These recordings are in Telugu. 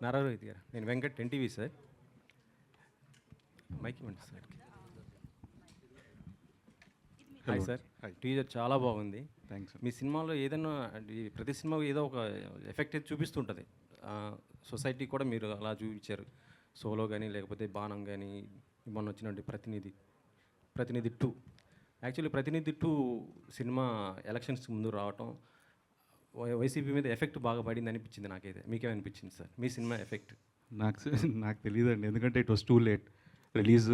నారారోహిత్ గారు, నేను వెంకట్ ఎన్టీవీ సార్. మైక్ ఇవ్వండి సార్. Hi sir. టీజర్ చాలా బాగుంది. థ్యాంక్స్. మీ సినిమాలో ఏదైనా ప్రతి సినిమాకు ఏదో ఒక ఎఫెక్ట్ అయితే చూపిస్తుంటుంది. సొసైటీ కూడా మీరు అలా చూపించారు. సోలో కానీ లేకపోతే బాణం కానీ, మొన్న వచ్చినటువంటి ప్రతినిధి 2. యాక్చువల్లీ ప్రతినిధి 2 సినిమా ఎలక్షన్స్ ముందు రావటం వైసీపీ మీద ఎఫెక్ట్ బాగా పడింది అనిపించింది నాకైతే. మీకేమనిపించింది సార్ మీ సినిమా ఎఫెక్ట్? నాకు తెలియదండి, ఎందుకంటే it was too late. Release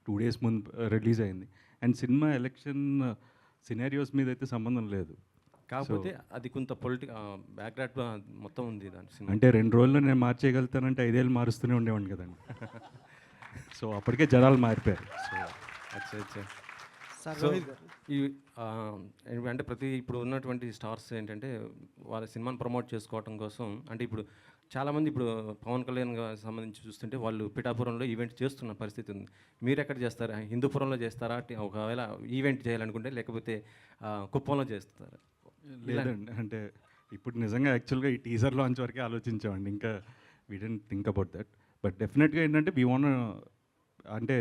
2 days ముందు రిలీజ్ అయింది. అండ్ సినిమా ఎలక్షన్ సినారియోస్ మీద అయితే సంబంధం లేదు. కాకపోతే అది కొంత బ్యాక్గ్రౌండ్ మొత్తం ఉంది దాని సినిమా. అంటే 2 రోజుల్లో నేను మార్చేయగలుగుతానంటే 5 ఏళ్ళు మారుస్తూనే ఉండేవాడిని కదండి. సో అప్పటికే జనాలు మారిపోయారు. సో అచ్చా. ఈ అంటే ఇప్పుడు ఉన్నటువంటి స్టార్స్ ఏంటంటే వాళ్ళ సినిమాని ప్రమోట్ చేసుకోవడం కోసం, అంటే ఇప్పుడు చాలామంది ఇప్పుడు పవన్ కళ్యాణ్ సంబంధించి చూస్తుంటే వాళ్ళు పిఠాపురంలో ఈవెంట్ చేస్తున్న పరిస్థితి ఉంది. మీరు ఎక్కడ చేస్తారా? హిందూపురంలో చేస్తారా? ఒకవేళ ఈవెంట్ చేయాలనుకుంటే, లేకపోతే కుప్పంలో చేస్తారా? లేదండి, అంటే ఇప్పుడు నిజంగా యాక్చువల్గా ఈ టీజర్ లాంచ్ వరకే ఆలోచించామండి. ఇంకా we don't think about that. But డెఫినెట్గా ఏంటంటే వీ వాంట్, అంటే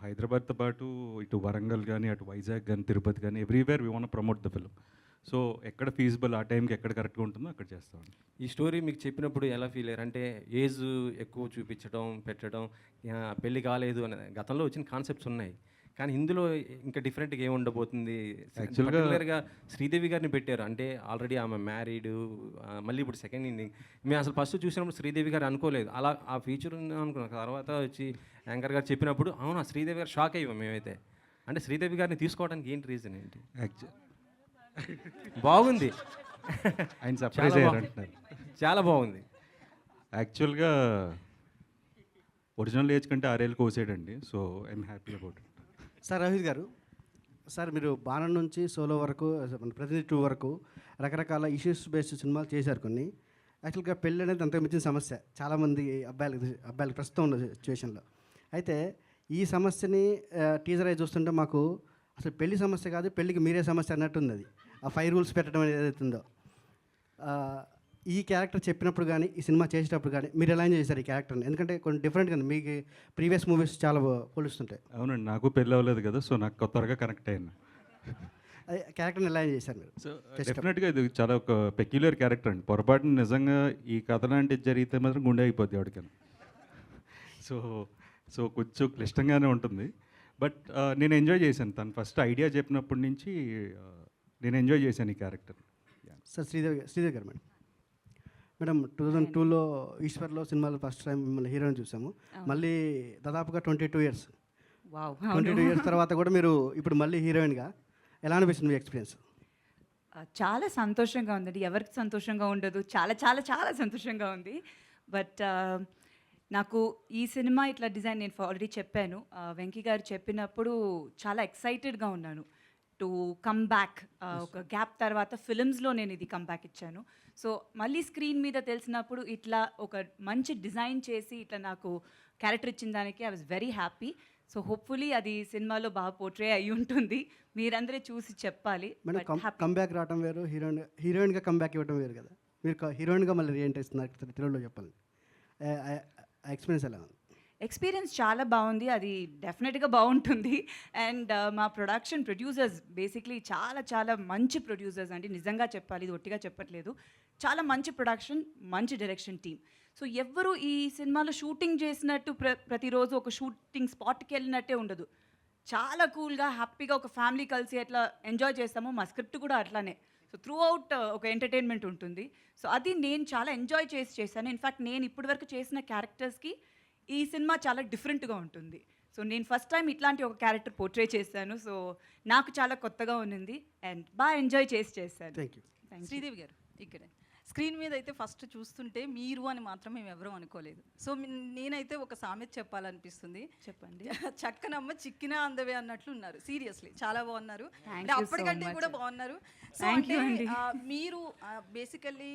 హైదరాబాద్తో పాటు ఇటు వరంగల్ కానీ, అటు వైజాగ్ కానీ, తిరుపతి కానీ, everywhere we want promote the film. So ఎక్కడ ఫీజిబుల్, ఆ టైంకి ఎక్కడ కరెక్ట్గా ఉంటుందో అక్కడ చేస్తామండి. ఈ స్టోరీ మీకు చెప్పినప్పుడు ఎలా ఫీల్ అయ్యారు? అంటే ఏజ్ ఎక్కువ చూపించడం, పెట్టడం, పెళ్ళి కాలేదు అనే గతంలో వచ్చిన కాన్సెప్ట్స్ ఉన్నాయి, కానీ ఇందులో ఇంకా డిఫరెంట్గా ఏమి ఉండబోతుంది? యాక్చువల్గా శ్రీదేవి గారిని పెట్టారు, అంటే ఆల్రెడీ ఆమె మ్యారీడ్, మళ్ళీ ఇప్పుడు సెకండ్ ఇన్నింగ్. మేము అసలు ఫస్ట్ చూసినప్పుడు శ్రీదేవి గారు అనుకోలేదు అలా ఆ ఫీచర్ ఉంది అనుకున్నాం. తర్వాత వచ్చి యాంకర్ గారు చెప్పినప్పుడు అవునా శ్రీదేవి గారు షాక్ అయ్యాం మేమైతే. అంటే శ్రీదేవి గారిని తీసుకోవడానికి ఏంటి రీజన్ ఏంటి? బాగుంది, ఆయన సర్ప్రైజ్ అయ్యారంటున్నారు. చాలా బాగుంది. యాక్చువల్గా ఒరిజినల్ ఏజ్ కంటే 6 ఏళ్ళు కోసేయండి. So I'm happy about it. Sir Rohit garu, sir మీరు బాణం నుంచి సోలో వరకు, ప్రతినిధి 2 వరకు రకరకాల ఇష్యూస్ బేస్డ్ సినిమాలు చేశారు కొన్ని. యాక్చువల్గా పెళ్ళి అనేది అంతకు మించిన సమస్య చాలామంది అబ్బాయిలకు ప్రస్తుతం ఉన్న సిచ్యువేషన్లో. అయితే ఈ సమస్యని టీజర్ అయి చూస్తుంటే మాకు అసలు పెళ్లి సమస్య కాదు, పెళ్ళికి మీరే సమస్య అన్నట్టు ఉంది. అది ఆ 5 rules పెట్టడం అనేది ఏదైతుందో, ఈ క్యారెక్టర్ చెప్పినప్పుడు కానీ, ఈ సినిమా చేసేటప్పుడు కానీ మీరు ఎలా ఎంజాయ్ చేశారు ఈ క్యారెక్టర్ని? ఎందుకంటే కొన్ని డిఫరెంట్గా ఉంది, మీకు ప్రీవియస్ మూవీస్ చాలా పోలుస్తుంటాయి. అవునండి, నాకు పెళ్ళి అవ్వలేదు కదా, సో నాకు త్వరగా కనెక్ట్ అయ్యాను. అదే క్యారెక్టర్ని ఎలా ఎంజాయ్ చేశారు మీరు? సో డెఫినెట్గా ఇది చాలా ఒక పెక్యులర్ క్యారెక్టర్ అండి. పొరపాటున నిజంగా ఈ కథ లాంటిది జరిగితే మాత్రం గుండె అయిపోద్ది ఎవరికైనా. సో కొంచెం క్లిష్టంగానే ఉంటుంది. బట్ నేను ఎంజాయ్ చేశాను. తను ఫస్ట్ ఐడియా చెప్పినప్పటి నుంచి నేను ఎంజాయ్ చేశాను ఈ క్యారెక్టర్. సార్ శ్రీదేవి గారు మేడం 2002లో ఈశ్వర్లో సినిమాలో ఫస్ట్ టైం మిమ్మల్ని హీరోయిన్ చూసాము. మళ్ళీ దాదాపుగా 22 years. 22 years తర్వాత కూడా మీరు ఇప్పుడు మళ్ళీ హీరోయిన్గా ఎలా అనిపిస్తుంది మీ ఎక్స్పీరియన్స్? చాలా సంతోషంగా ఉందండి. ఎవరికి సంతోషంగా ఉండదు? చాలా చాలా చాలా సంతోషంగా ఉంది. బట్ నాకు ఈ సినిమా ఇట్లా డిజైన్ నేను ఆల్రెడీ చెప్పాను. వెంకీ గారు చెప్పినప్పుడు చాలా ఎక్సైటెడ్గా ఉన్నాను టు కమ్ బ్యాక్. ఒక గ్యాప్ తర్వాత ఫిలిమ్స్లో నేను ఇది కమ్ బ్యాక్ ఇచ్చాను. సో మళ్ళీ స్క్రీన్ మీద తెలిసినప్పుడు ఇట్లా ఒక మంచి డిజైన్ చేసి ఇట్లా నాకు క్యారెక్టర్ ఇచ్చిన దానికి I was very happy. So hopefully అది సినిమాలో బాగా పోర్ట్రే అయ్యి ఉంటుంది. మీరందరే చూసి చెప్పాలి. కమ్బ్యాక్ రావడం వేరు, హీరోయిన్గా కమ్బ్యాక్ ఇవ్వడం వేరు కదా. మీరు హీరోయిన్గా మళ్ళీ రీఎంట్రీ ఇస్తున్నారు తెలుగులో, చెప్పాలి ఎక్స్పీరియన్స్ ఎలా ఉంది? ఎక్స్పీరియన్స్ చాలా బాగుంది. అది డెఫినెట్గా బాగుంటుంది. అండ్ మా ప్రొడ్యూసర్స్ బేసిక్లీ చాలా చాలా మంచి ప్రొడ్యూసర్స్ అండి, నిజంగా చెప్పాలి, ఇది ఒట్టిగా చెప్పట్లేదు. చాలా మంచి ప్రొడక్షన్, మంచి డైరెక్షన్ టీమ్. సో ఎవ్వరు ఈ సినిమాలో షూటింగ్ చేసినట్టు ప్రతిరోజు ఒక షూటింగ్ స్పాట్కి వెళ్ళినట్టే ఉండదు. చాలా కూల్గా హ్యాపీగా ఒక ఫ్యామిలీ కలిసి ఎట్లా ఎంజాయ్ చేస్తామో మా స్క్రిప్ట్ కూడా అట్లానే. సో త్రూ అవుట్ ఒక ఎంటర్టైన్మెంట్ ఉంటుంది. సో అది నేను చాలా ఎంజాయ్ చేశాను. ఇన్ఫ్యాక్ట్ నేను ఇప్పటివరకు చేసిన క్యారెక్టర్స్కి ఈ సినిమా చాలా డిఫరెంట్గా ఉంటుంది. సో నేను ఫస్ట్ టైం ఇట్లాంటి ఒక క్యారెక్టర్ పోర్ట్రే చేశాను. సో నాకు చాలా కొత్తగా ఉన్నింది అండ్ బాగా ఎంజాయ్ చేశాను. Thank you. శ్రీదేవి గారు, ఇక్కడే స్క్రీన్ మీద అయితే ఫస్ట్ చూస్తుంటే మీరు అని మాత్రం మేము ఎవరూ అనుకోలేదు. సో నేనైతే ఒక సామెత చెప్పాలనిపిస్తుంది. చెప్పండి. చక్కనమ్మ చిక్కినా అందవే అన్నట్లు ఉన్నారు. సీరియస్లీ చాలా బాగున్నారు, అంటే అప్పటికంటే కూడా బాగున్నారు. సో అంటే మీరు బేసికల్లీ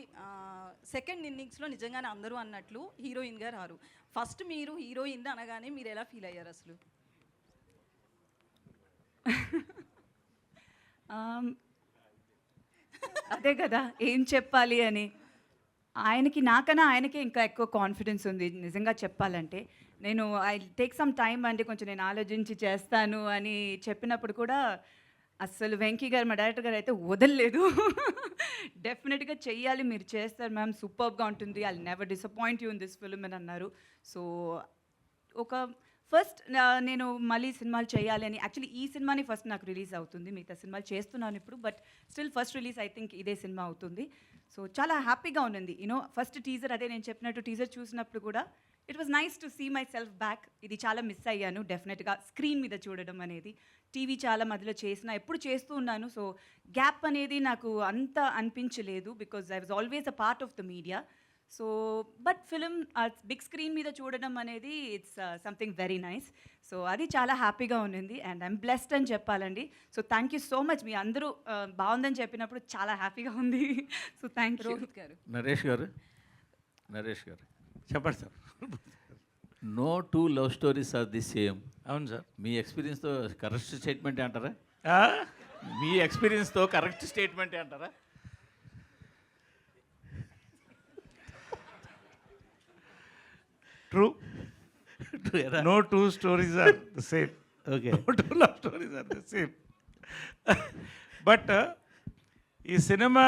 సెకండ్ ఇన్నింగ్స్లో నిజంగానే అందరూ అన్నట్లు హీరోయిన్గా రారు. ఫస్ట్ మీరు హీరోయిన్ అనగానే మీరు ఎలా ఫీల్ అయ్యారు అసలు? అదే కదా ఏం చెప్పాలి అని. నాకన్నా ఆయనకే ఇంకా ఎక్కువ కాన్ఫిడెన్స్ ఉంది నిజంగా చెప్పాలంటే. నేను ఐ టేక్ సమ్ టైమ్ అంటే కొంచెం నేను ఆలోచించి చేస్తాను అని చెప్పినప్పుడు కూడా అస్సలు వెంకీ గారు మా డైరెక్టర్ గారు అయితే వదలలేదు. డెఫినెట్గా చెయ్యాలి, మీరు చేస్తారు మ్యామ్, సూపర్గా ఉంటుంది, I never disappoint you in this film అని అన్నారు. సో ఒక ఫస్ట్ నేను మళ్ళీ సినిమాలు చేయాలి అని, యాక్చువల్లీ ఈ సినిమాని ఫస్ట్ నాకు రిలీజ్ అవుతుంది, మిగతా సినిమాలు చేస్తున్నాను ఇప్పుడు, but still first release I think ఇదే సినిమా అవుతుంది. సో చాలా హ్యాపీగా ఉండింది. ఫస్ట్ టీజర్, అదే నేను చెప్పినట్టు టీజర్ చూసినప్పుడు కూడా it was nice to see myself back. ఇది చాలా మిస్ అయ్యాను డెఫినెట్గా స్క్రీన్ మీద చూడడం అనేది. టీవీ చాలా మధ్యలో ఎప్పుడు చేస్తూ ఉన్నాను. సో గ్యాప్ అనేది నాకు అంత అనిపించలేదు, because I was always a part of the media. So but film big screen మీద చూడడం అనేది it's something very nice. So అది చాలా హ్యాపీగా ఉన్నింది అండ్ ఐమ్ బ్లెస్డ్ అని చెప్పాలండి. So thank you so much. మీ అందరూ బాగుందని చెప్పినప్పుడు చాలా హ్యాపీగా ఉంది. So thank you. రోహిత్ గారు, నరేష్ గారు చెప్పండి sir. No two love stories are the same. అవును సార్. మీ ఎక్స్పీరియన్స్తో కరెక్ట్ స్టేట్మెంట్ అంటారా? ఆ? మీ ఎక్స్పీరియన్స్తో కరెక్ట్ స్టేట్మెంట్ అంటారా? True. No two stories are the same. Okay. No two love stories are the same. But ఈ సినిమా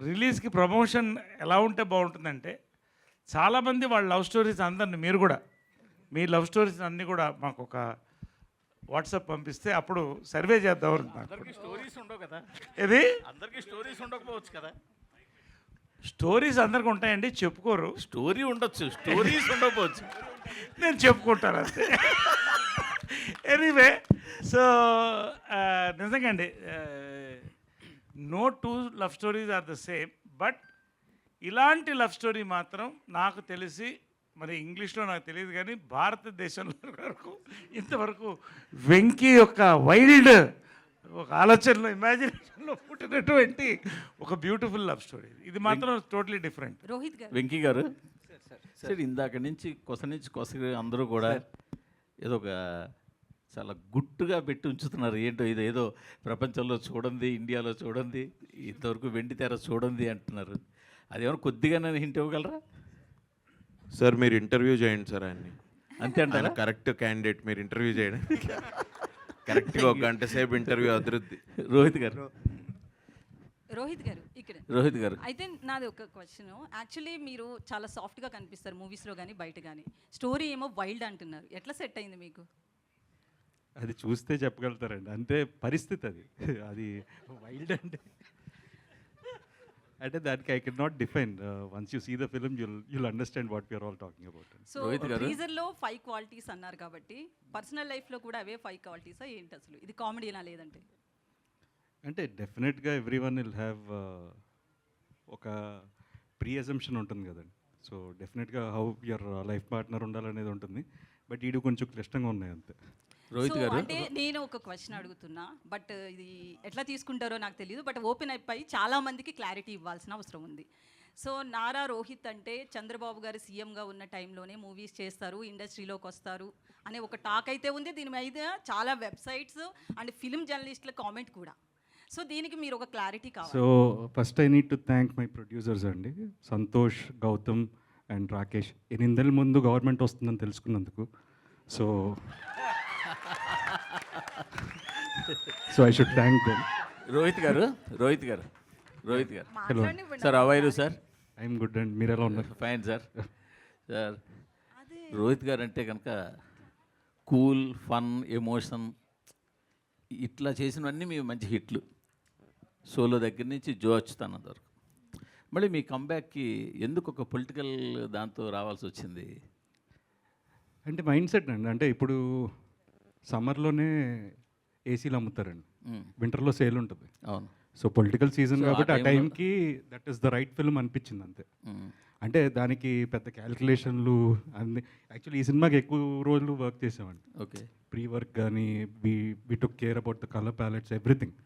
రిలీజ్కి ప్రమోషన్ ఎలా ఉంటే బాగుంటుందంటే, చాలామంది వాళ్ళ లవ్ స్టోరీస్ అందరిని, మీరు కూడా మీ లవ్ స్టోరీస్ అన్నీ కూడా మాకు ఒక వాట్సాప్ పంపిస్తే అప్పుడు సర్వే చేద్దాం. అందరికీ స్టోరీస్ ఉండవు కదా. ఇది అందరికీ స్టోరీస్ ఉండకపోవచ్చు కదా. స్టోరీస్ అందరికి ఉంటాయండి, చెప్పుకోరు. స్టోరీ ఉండొచ్చు, స్టోరీస్ ఉండకపోవచ్చు. నేను చెప్పుకుంటాను అంతే. ఎనీవే, సో నిజంగా అండి, no two love stories are the same. But ఇలాంటి లవ్ స్టోరీ మాత్రం నాకు తెలిసి, మరి ఇంగ్లీష్లో నాకు తెలియదు కానీ భారతదేశంలో వరకు ఇంతవరకు వెంకీ యొక్క వైల్డ్ ఒక ఆలోచనలో, ఇమాజినేషన్లో పుట్టినటువంటి ఒక బ్యూటిఫుల్ లవ్ స్టోరీ. ఇది మాత్రం టోటలీ డిఫరెంట్. రోహిత్ గారు, వెంకీ గారు సార్, ఇందాక నుంచి కొస అందరూ కూడా ఏదో ఒక చాలా గుట్టుగా పెట్టి ఉంచుతున్నారు. ఏంటో ఇదేదో ప్రపంచంలో చూడండి, ఇండియాలో చూడండి, ఇంతవరకు వెండి తెర చూడండి అంటున్నారు. అదేమన్నా కొద్దిగా నన్ను హింట్ ఇవ్వగలరా? సార్ మీరు ఇంటర్వ్యూ చేయండి సార్ ఆయన్ని. అంతే అంటారా? కరెక్ట్ క్యాండిడేట్ మీరు ఇంటర్వ్యూ చేయడానికి. కరెక్ట్గా 1 గంట సేపు ఇంటర్వ్యూ అభివృద్ధి. రోహిత్ గారు ఇక్కడ రోహిత్ గారు అయితే నాది ఒక క్వశ్చన్. యాక్చువల్లీ మీరు చాలా సాఫ్ట్గా కనిపిస్తారు మూవీస్లో కానీ బయట కానీ, స్టోరీ ఏమో వైల్డ్ అంటున్నారు. ఎట్లా సెట్ అయింది మీకు? అది చూస్తే చెప్పగలుగుతారండి, అంతే పరిస్థితి అది. అది వైల్డ్ అంటే దానికి I can not define. Once you see the film you'll understand what we are all talking about. So Rohit garu, టీజర్లో 5 క్వాలిటీస్ అన్నారు కాబట్టి పర్సనల్ లైఫ్లో కూడా అవే 5 క్వాలిటీసా ఏంటి అసలు? ఇది కామెడీనా లేదంటే? అంటే డెఫినెట్గా ఎవ్రీ వన్ విల్ హ్యావ్ ఒక ప్రీ అజంప్షన్ ఉంటుంది కదండి. సో డెఫినెట్గా హౌ యువర్ లైఫ్ పార్ట్నర్ ఉండాలనేది ఉంటుంది. బట్ ఈడు కొంచెం క్లిష్టంగా ఉన్నాయి అంతే. రోహిత్ సో గారు, అంటే నేను ఒక క్వశ్చన్ అడుగుతున్నా, బట్ ఇది ఎట్లా తీసుకుంటారో నాకు తెలియదు. బట్ ఓపెన్ అయిపోయి చాలా మందికి క్లారిటీ ఇవ్వాల్సిన అవసరం ఉంది. సో నారా రోహిత్ అంటే చంద్రబాబు గారు సీఎంగా ఉన్న టైంలోనే మూవీస్ చేస్తారు, ఇండస్ట్రీలోకి వస్తారు అనే ఒక టాక్ అయితే ఉంది. దీని మీద చాలా వెబ్సైట్స్ అండ్ ఫిల్మ్ జర్నలిస్టుల కామెంట్ కూడా. సో దీనికి మీరు ఒక క్లారిటీ కావాలి. So first I need to thank my producers అండి, సంతోష్, గౌతమ్ అండ్ రాకేష్. 8 నెలల ముందు గవర్నమెంట్ వస్తుందని తెలుసుకున్నందుకు. So I should thank them. Rohit garu hello sir, how are you sir? I'm good and మీరు ఎలా ఉన్నారు? Fine sir. సార్, రోహిత్ గారు అంటే కనుక కూల్, ఫన్, ఎమోషన్ ఇట్లా చేసినవన్నీ మీ మంచి హిట్లు. సోలో దగ్గర నుంచి జో అచ్యుతానంద్ వరకు. మళ్ళీ మీ కంబ్యాక్కి ఎందుకు ఒక పొలిటికల్ దాంతో రావాల్సి వచ్చింది? అంటే మైండ్ సెట్ అండి. అంటే ఇప్పుడు సమ్మర్లోనే ఏసీలు అమ్ముతారండి, వింటర్లో సేల్ ఉంటుంది. అవును. సో పొలిటికల్ సీజన్ So, కాబట్టి ఆ ఆ టైంకి that is the right film అనిపించింది అంతే. అంటే దానికి పెద్ద క్యాలిక్యులేషన్లు అన్ని, యాక్చువల్లీ ఈ సినిమాకి ఎక్కువ రోజులు వర్క్ చేసామండి. ఓకే. ప్రీ వర్క్ కానీ we took care about the colour palettes, everything.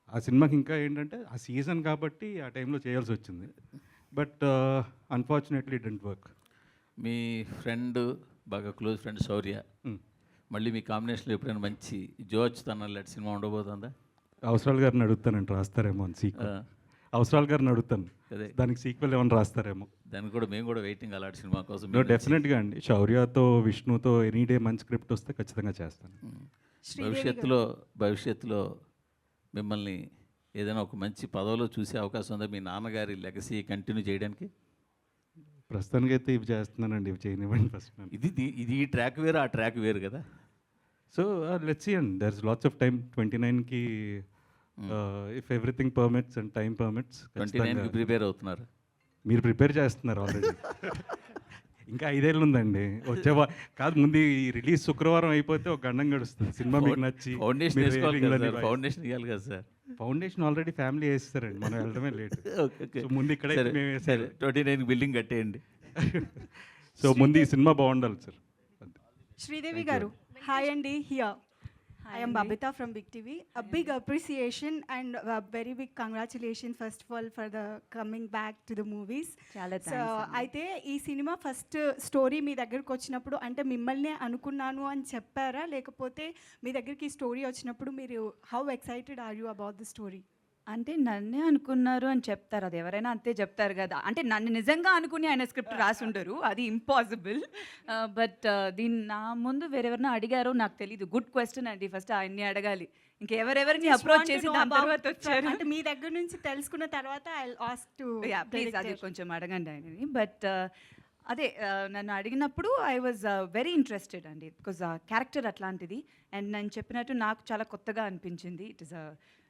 ఆ సినిమాకి ఇంకా ఏంటంటే ఆ సీజన్ కాబట్టి ఆ టైంలో చేయాల్సి వచ్చింది. But unfortunately it didn't work. Me friend, బాగా క్లోజ్ ఫ్రెండ్ శౌర్య, మళ్ళీ మీ కాంబినేషన్లో ఎప్పుడైనా మంచి జో అచ్యుతానంద్ లాంటి సినిమా ఉండబోతుందా? అవసరాలు గారిని అడుగుతానంటే రాస్తారేమో అని సీక్వెల్. అవసరాల గారిని అడుగుతాను అదే. దానికి సీక్వెల్ ఏమైనా రాస్తారేమో. దానికి కూడా మేము కూడా వెయిటింగ్ అలాంటి సినిమా కోసం. నో డెఫినెట్గా అండి, శౌర్యతో విష్ణుతో ఎనీ డే మంచి స్క్రిప్ట్ వస్తే ఖచ్చితంగా చేస్తాను. భవిష్యత్తులో మిమ్మల్ని ఏదైనా ఒక మంచి పదవిలో చూసే అవకాశం ఉందా, మీ నాన్నగారి లెగసీ కంటిన్యూ చేయడానికి? ప్రస్తుతానికి అయితే ఇవి చేస్తున్నానండి, ఇవి చేయనివ్వండి ఫస్ట్. ఇది ఈ ట్రాక్ వేరు, ఆ ట్రాక్ వేరు కదా. So let's see and there is lots of time. 29కి if everything permits and time permits. 29కి ప్రిపేర్ అవుతున్నారు? మీరు ప్రిపేర్ చేస్తున్నారు ఆల్రెడీ. ఇంకా 5 ఏళ్ళు ఉందండి. కాదు, ముందు ఈ రిలీజ్ శుక్రవారం అయిపోతే ఒక గండం గడుస్తుంది. సినిమా మీకు నచ్చి ఫౌండేషన్ వేసుకోవాలి కదా సార్, ఫౌండేషన్ ఇవ్వాలి కదా సార్. ఫౌండేషన్ ఆల్రెడీ ఫ్యామిలీ వేస్తారండి, మనం వెళ్ళడమే లేట్. సో ముందు ఇక్కడ సరే 29కి బిల్డింగ్ కట్టేయండి. సో ముందు ఈ సినిమా బాగుండాలి sir. Sridevi garu, hi Andy here. I am Babita from Big TV. A big appreciation and a very big congratulations first of all for the coming back to the movies. చాలా సో అయితే ఈ సినిమా ఫస్ట్ స్టోరీ మీ దగ్గరకు వచ్చినప్పుడు అంటే మిమ్మల్ని అనుకున్నాను అని చెప్పారా, లేకపోతే మీ దగ్గరికి ఈ స్టోరీ వచ్చినప్పుడు మీరు how excited are you about the story? అంటే నన్నే అనుకున్నారు అని చెప్తారు, అది ఎవరైనా అంతే చెప్తారు కదా. అంటే నన్ను నిజంగా అనుకుని ఆయన స్క్రిప్ట్ రాసుండరు, అది ఇంపాసిబుల్. బట్ దీన్ని నా ముందు వేరెవరినో అడిగారో నాకు తెలీదు. గుడ్ క్వశ్చన్ అండి, ఫస్ట్ ఆయన్ని అడగాలి. ఇంకెవరెవరిని అప్రోచ్ చేసి దాని తర్వాత వచ్చారు అంటే మీ దగ్గర నుంచి తెలుసుకున్న తర్వాత ఐ ఆస్క్ టు ప్లీజ్ అది కొంచెం అడగండి ఆయనని. బట్ అదే నన్ను అడిగినప్పుడు ఐ వాజ్ వెరీ ఇంట్రెస్టెడ్ అండి, బికాజ్ ఆ క్యారెక్టర్ అట్లాంటిది. అండ్ నేను చెప్పినట్టు నాకు చాలా కొత్తగా అనిపించింది. It is a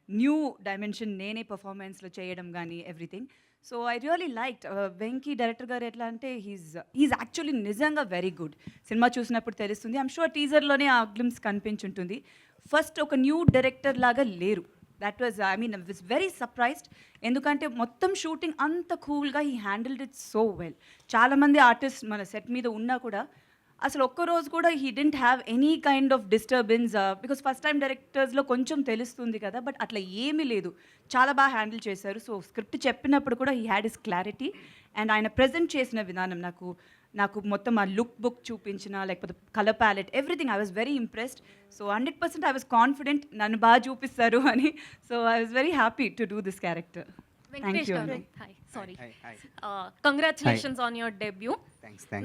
new dimension, నేనే పర్ఫార్మెన్స్లో చేయడం కానీ everything. So I really liked. Venky director గారు ఎట్లా అంటే హీస్ యాక్చువల్లీ నిజంగా వెరీ గుడ్. సినిమా చూసినప్పుడు తెలుస్తుంది. ఐమ్ షూర్ టీజర్లోనే ఆ గ్లిమ్స్ కనిపించుంటుంది. ఫస్ట్ ఒక న్యూ డైరెక్టర్ లాగా లేరు. That was I was very surprised. ఎందుకంటే మొత్తం షూటింగ్ అంత కూల్గా he handled it so well. చాలామంది ఆర్టిస్ట్ మన సెట్ మీద ఉన్నా కూడా అసలు ఒక్కరోజు కూడా he didn't have any kind of disturbance, because first time డైరెక్టర్స్లో కొంచెం తెలుస్తుంది కదా, బట్ అట్లా ఏమీ లేదు. చాలా బాగా హ్యాండిల్ చేశారు. సో స్క్రిప్ట్ చెప్పినప్పుడు కూడా he had his clarity. And ఆయన ప్రజెంట్ చేసిన విధానం నాకు మొత్తం ఆ లుక్ బుక్ చూపించిన, లేకపోతే colour palette, everything I was very impressed. So 100% I was confident నన్ను బాగా చూపిస్తారు అని. So I was very happy to do this character. Thank you. Hi, sorry, congratulations on your debut.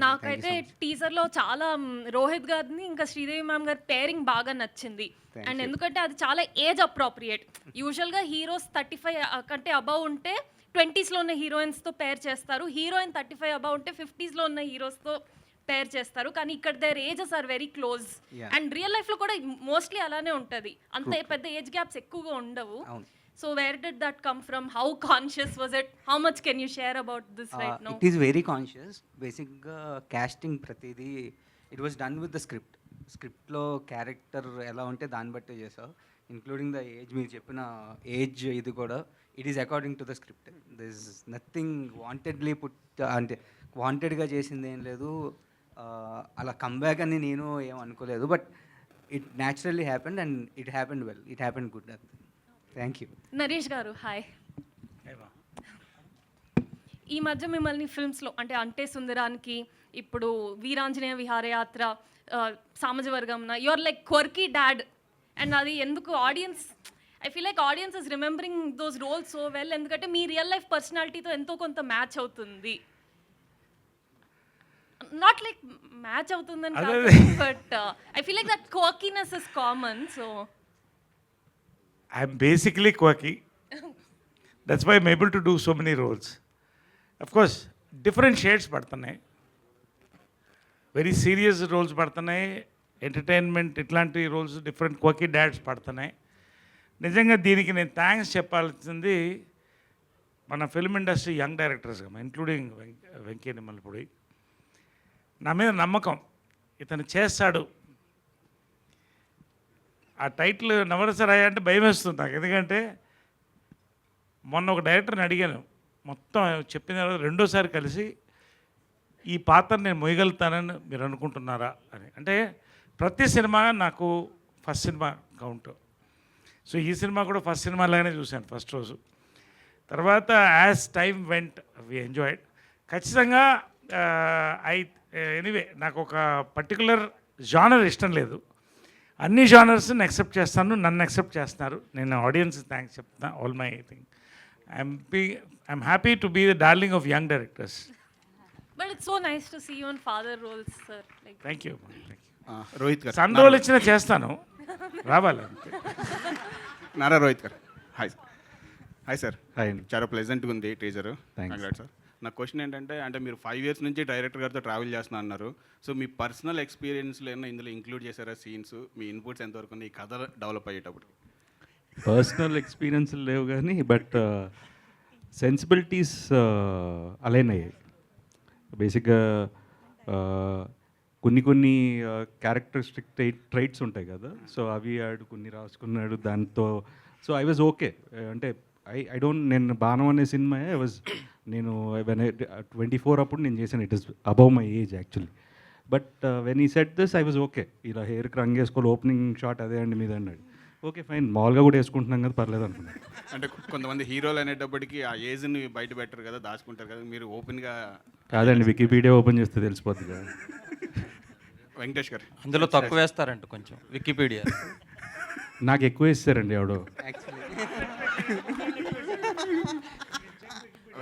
నాకైతే టీజర్లో చాలా రోహిత్ గారిని ఇంకా శ్రీదేవి మ్యామ్ గారి పేరింగ్ బాగా నచ్చింది. అండ్ ఎందుకంటే అది చాలా ఏజ్ అప్రోప్రియేట్. యూజువల్గా హీరోస్ 35 కంటే అబవ్ ఉంటే 20స్లో ఉన్న హీరోయిన్స్తో పేర్ చేస్తారు, హీరోయిన్ 35 అబవ్ ఉంటే 50స్లో ఉన్న హీరోస్తో పేర్ చేస్తారు. కానీ ఇక్కడ their ages are very close. And real లైఫ్లో కూడా మోస్ట్లీ అలానే ఉంటుంది, అంత పెద్ద ఏజ్ గ్యాప్స్ ఎక్కువగా ఉండవు. So where did that come from? How conscious was it? How much can you share about this right now? It is very conscious. Basic casting pratidi, it was done with the script. Script lo character ela unte dan batte chesav, including the age meer cheppina age idi kuda it is according to the script. There is nothing wantedly put ante wanted ga chesindi em ledu, ala comeback ani nenu em anukoledu, but it naturally happened and it happened well. It happened good. Thank you. Naresh garu, hi. ఈ మధ్య మిమ్మల్ని ఫిల్మ్స్లో అంటే సుందరానికి, ఇప్పుడు Veeranjaneya Viharayatra, Samajavaragamana, your like quirky dad. And అది ఎందుకు audience, I feel like audience is remembering those roles so well, ఎందుకంటే మీ రియల్ లైఫ్ పర్సనాలిటీతో ఎంతో కొంత మ్యాచ్ అవుతుంది. నాట్ లైక్ మ్యాచ్ అవుతుందని కాదు, but I feel like that quirkiness is common. So I'm basically quirky. That's why I'm able to do so many roles. Of course, different shades పడుతున్నాయి. వెరీ సీరియస్ రోల్స్ పడుతున్నాయి, ఎంటర్టైన్మెంట్ ఇట్లాంటి రోల్స్, డిఫరెంట్ క్వర్కీ డాడ్స్ పడుతున్నాయి. నిజంగా దీనికి నేను థ్యాంక్స్ చెప్పాల్సింది మన ఫిల్మ్ ఇండస్ట్రీ యంగ్ డైరెక్టర్స్గా, ఇంక్లూడింగ్ వెంకీ నిమ్మలపూడి. నా మీద నమ్మకం, ఇతను చేస్తాడు. ఆ టైటిల్ నవరసరాయ అంటే భయం వేస్తుంది నాకు, ఎందుకంటే మొన్న ఒక డైరెక్టర్ని అడిగాను, మొత్తం చెప్పిన తర్వాత రెండోసారి కలిసి ఈ పాత్ర నేను మొయ్యగలుగుతానని మీరు అనుకుంటున్నారా అని. అంటే ప్రతి సినిమా నాకు ఫస్ట్ సినిమా కౌంట్. సో ఈ సినిమా కూడా ఫస్ట్ సినిమా లాగానే చూశాను ఫస్ట్ రోజు. తర్వాత as time went we enjoyed. ఖచ్చితంగా ఎనీవే నాకు ఒక పర్టికులర్ జానర్ ఇష్టం లేదు, అన్ని జానర్స్ని యాక్సెప్ట్ చేస్తాను, నన్ను యాక్సెప్ట్ చేస్తున్నారు. నేను ఆడియన్స్ థ్యాంక్స్ చెప్తాను, all my thing I'm happy to be the darling of young directors. But it's so nice to see you in father roles, sir. Like, Thank you. Rohit గారు సన్ రోల్ ఇచ్చినా చేస్తాను, రావాలి అంతే. నారా రోహిత్ గారు hi sir. Hi sir. Hi అండి. చాలా ప్లెజెంట్గా ఉంది టీజర్. Thanks. Congrats sir. నా క్వశ్చన్ ఏంటంటే, అంటే మీరు 5 years నుంచి డైరెక్టర్ గారితో ట్రావెల్ చేస్తున్నా అన్నారు. సో మీ పర్సనల్ ఎక్స్పీరియన్స్లో ఏమైనా ఇందులో ఇంక్లూడ్ చేశారా సీన్స్? మీ ఇన్పుట్స్ ఎంతవరకు ఉన్నాయి ఈ కథ డెవలప్ అయ్యేటప్పుడు? పర్సనల్ ఎక్స్పీరియన్స్ లేవు కానీ బట్ సెన్సిబిలిటీస్ అలైన్ అయ్యాయి. బేసిక్గా కొన్ని క్యారెక్టరిస్టిక్ ట్రైట్స్ ఉంటాయి కదా, సో అవి ఆడు కొన్ని రాసుకున్నాడు దాంతో. So I was okay. అంటే ఐ డోంట్, నేను బాణం అనే సినిమా నేను 24 అప్పుడు నేను చేశాను. It is above my age actually. But when he set this I was okay. ఇలా హెయిర్కి రంగు వేసుకోవాలి, ఓపెనింగ్ షాట్ అదే అండి మీద అన్నాడు. ఓకే ఫైన్, మామూలుగా కూడా వేసుకుంటున్నాం కదా, పర్లేదు అనుకున్నాను. అంటే కొంతమంది హీరోలు అనేటప్పటికి ఆ ఏజ్ని బయట పెట్టరు కదా, దాచుకుంటారు కదా, మీరు ఓపెన్గా. కాదండి, వికీపీడియా ఓపెన్ చేస్తే తెలిసిపోతుంది కదా. వెంకటేష్ గారు అందులో తక్కువ వేస్తారంట కొంచెం వికీపీడియా. నాకు ఎక్కువ ఇస్తారండి ఎవడో.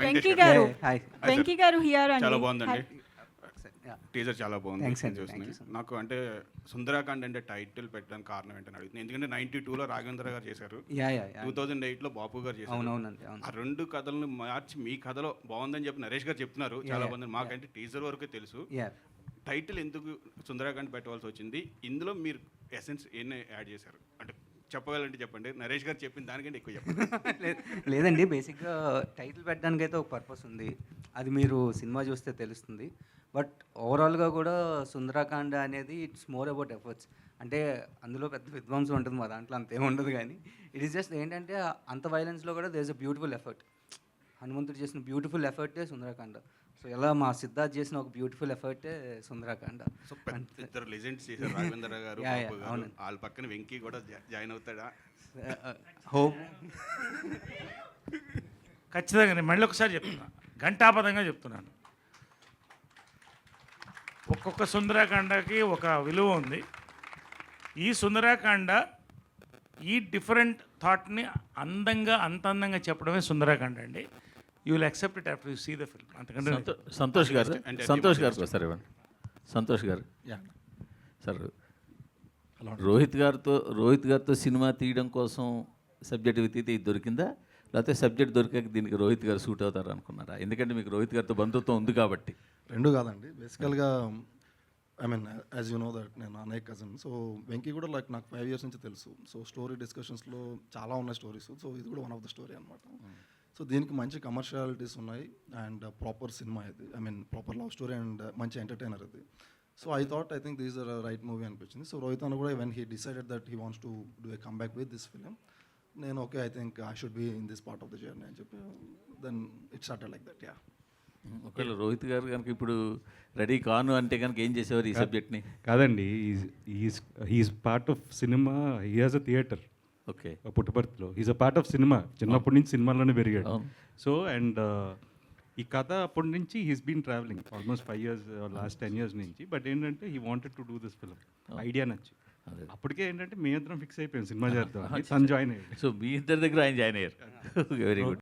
వెంకీ గారు, హాయ్. వెంకీ గారు హియర్ అండి. చాలా బాగుందండి Yeah. టీజర్, చాలా బాగుంది. Thanks అండి, చూస్తున్నాను. thank you so much. నాకు అంటే సుందరాకాండ్ అంటే టైటిల్ పెట్టడానికి కారణం ఏంటని అడుగుతుంది. ఎందుకంటే 92లో రాఘవేంద్ర గారు చేశారు, యా 2008లో బాపు గారు చేశారు. అవునవునండి, అవును. ఆ 2 కథలను మార్చి మీ కథలో బాగుందని చెప్పి నరేష్ గారు చెప్తున్నారు. చాలా బాగుంది. మాకంటే టీజర్ వరకే తెలుసు. యా టైటిల్ ఎందుకు సుందరాకాండ్ పెట్టవలసి వచ్చింది? ఇందులో మీరు ఎసెన్స్ ఏం యాడ్ చేశారు అంటే చెప్పగలంటే చెప్పండి. నరేష్ గారు చెప్పిన దానికంటే ఎక్కువ చెప్పండి. లేదండి, బేసిక్గా టైటిల్ పెట్టడానికి అయితే ఒక పర్పస్ ఉంది, అది మీరు సినిమా చూస్తే తెలుస్తుంది. బట్ ఓవరాల్గా కూడా సుందరాకాండ అనేది ఇట్స్ మోర్ అబౌట్ ఎఫర్ట్స్. అంటే అందులో పెద్ద విధ్వంసం ఉంటుంది, మా దాంట్లో అంతేం ఉండదు. కానీ ఇట్ ఈస్ జస్ట్ ఏంటంటే అంత వైలెన్స్లో కూడా there is a beautiful effort. హనుమంతుడు చేసిన బ్యూటిఫుల్ ఎఫర్టే సుందరాకాండ. సో ఎలా మా సిద్ధార్థ్ చేసిన ఒక బ్యూటిఫుల్ ఎఫర్టే సుందరాకాండ. సో ఇద్దరు లెజెండ్స్ చేశారు, రాఘవేంద్ర గారు, బాపు గారు. వాళ్ళ పక్కన వెంకీ కూడా జాయిన్ అవుతాడా? హోప్. ఖచ్చితంగా నేను మళ్ళీ ఒకసారి చెప్తున్నా, ఘంటాపదంగా చెప్తున్నాను. ఒక్కొక్క సుందరాకాండకి ఒక విలువ ఉంది. ఈ సుందరాకాండ ఈ డిఫరెంట్ థాట్ని అంత అందంగా చెప్పడమే సుందరాకాండ అండి. You will accept it after you see the film. అంతకంటే సంతోష్ గారు సార్ ఇవ్వండి. సంతోష్ గారు సార్, రోహిత్ గారితో సినిమా తీయడం కోసం సబ్జెక్ట్ వెతికితే ఇది దొరికిందా, లేకపోతే సబ్జెక్ట్ దొరికాక దీనికి రోహిత్ గారు సూట్ అవుతారు అనుకున్నారా? ఎందుకంటే మీకు రోహిత్ గారితో బంధుత్వం ఉంది కాబట్టి. రెండు కాదండి, బేసికల్గా I mean as you know that నేను అన్నయ్య కజిన్. సో వెంకీ కూడా లైక్ నాకు 5 years నుంచి తెలుసు. సో స్టోరీ డిస్కషన్స్లో చాలా ఉన్నాయి స్టోరీస్. సో ఇది కూడా వన్ ఆఫ్ ద స్టోరీ అనమాట. సో దీనికి మంచి కమర్షియాలిటీస్ ఉన్నాయి అండ్ ప్రాపర్ సినిమా ఇది. I mean proper love story and మంచి ఎంటర్టైనర్ ఇది. So I think these are right movie అనిపించింది. సో రోహిత్ అన్న కూడా when he decided that he wants to do a come back with this film, నేను okay I think I should be in this part of the journey అని చెప్పి then it started like that. Yeah, ఒకవేళ రోహిత్ గారు కనుక ఇప్పుడు రెడీ కాను అంటే కనుక ఏం చేసేవారు ఈ సబ్జెక్ట్ని? కాదండి, హీస్ పార్ట్ ఆఫ్ సినిమా. He has a theatre. Okay, పుట్టపర్తిలో హీస్ అ పార్ట్ ఆఫ్ సినిమా. చిన్నప్పటి నుంచి సినిమాలోనే పెరిగాడు. సో అండ్ ఈ కథ అప్పటి నుంచి he's been travelling almost 5 years, last 10 years నుంచి. బట్ ఏంటంటే he wanted to do this film. Idea నచ్చి అప్పటికే ఏంటంటే మీ ఇద్దరం ఫిక్స్ అయిపోయాం సినిమా చేద్దాం. తను జాయిన్ అయ్యాడు. సో మీ ఇద్దరి దగ్గర ఆయన జాయిన్ అయ్యారు. Very good.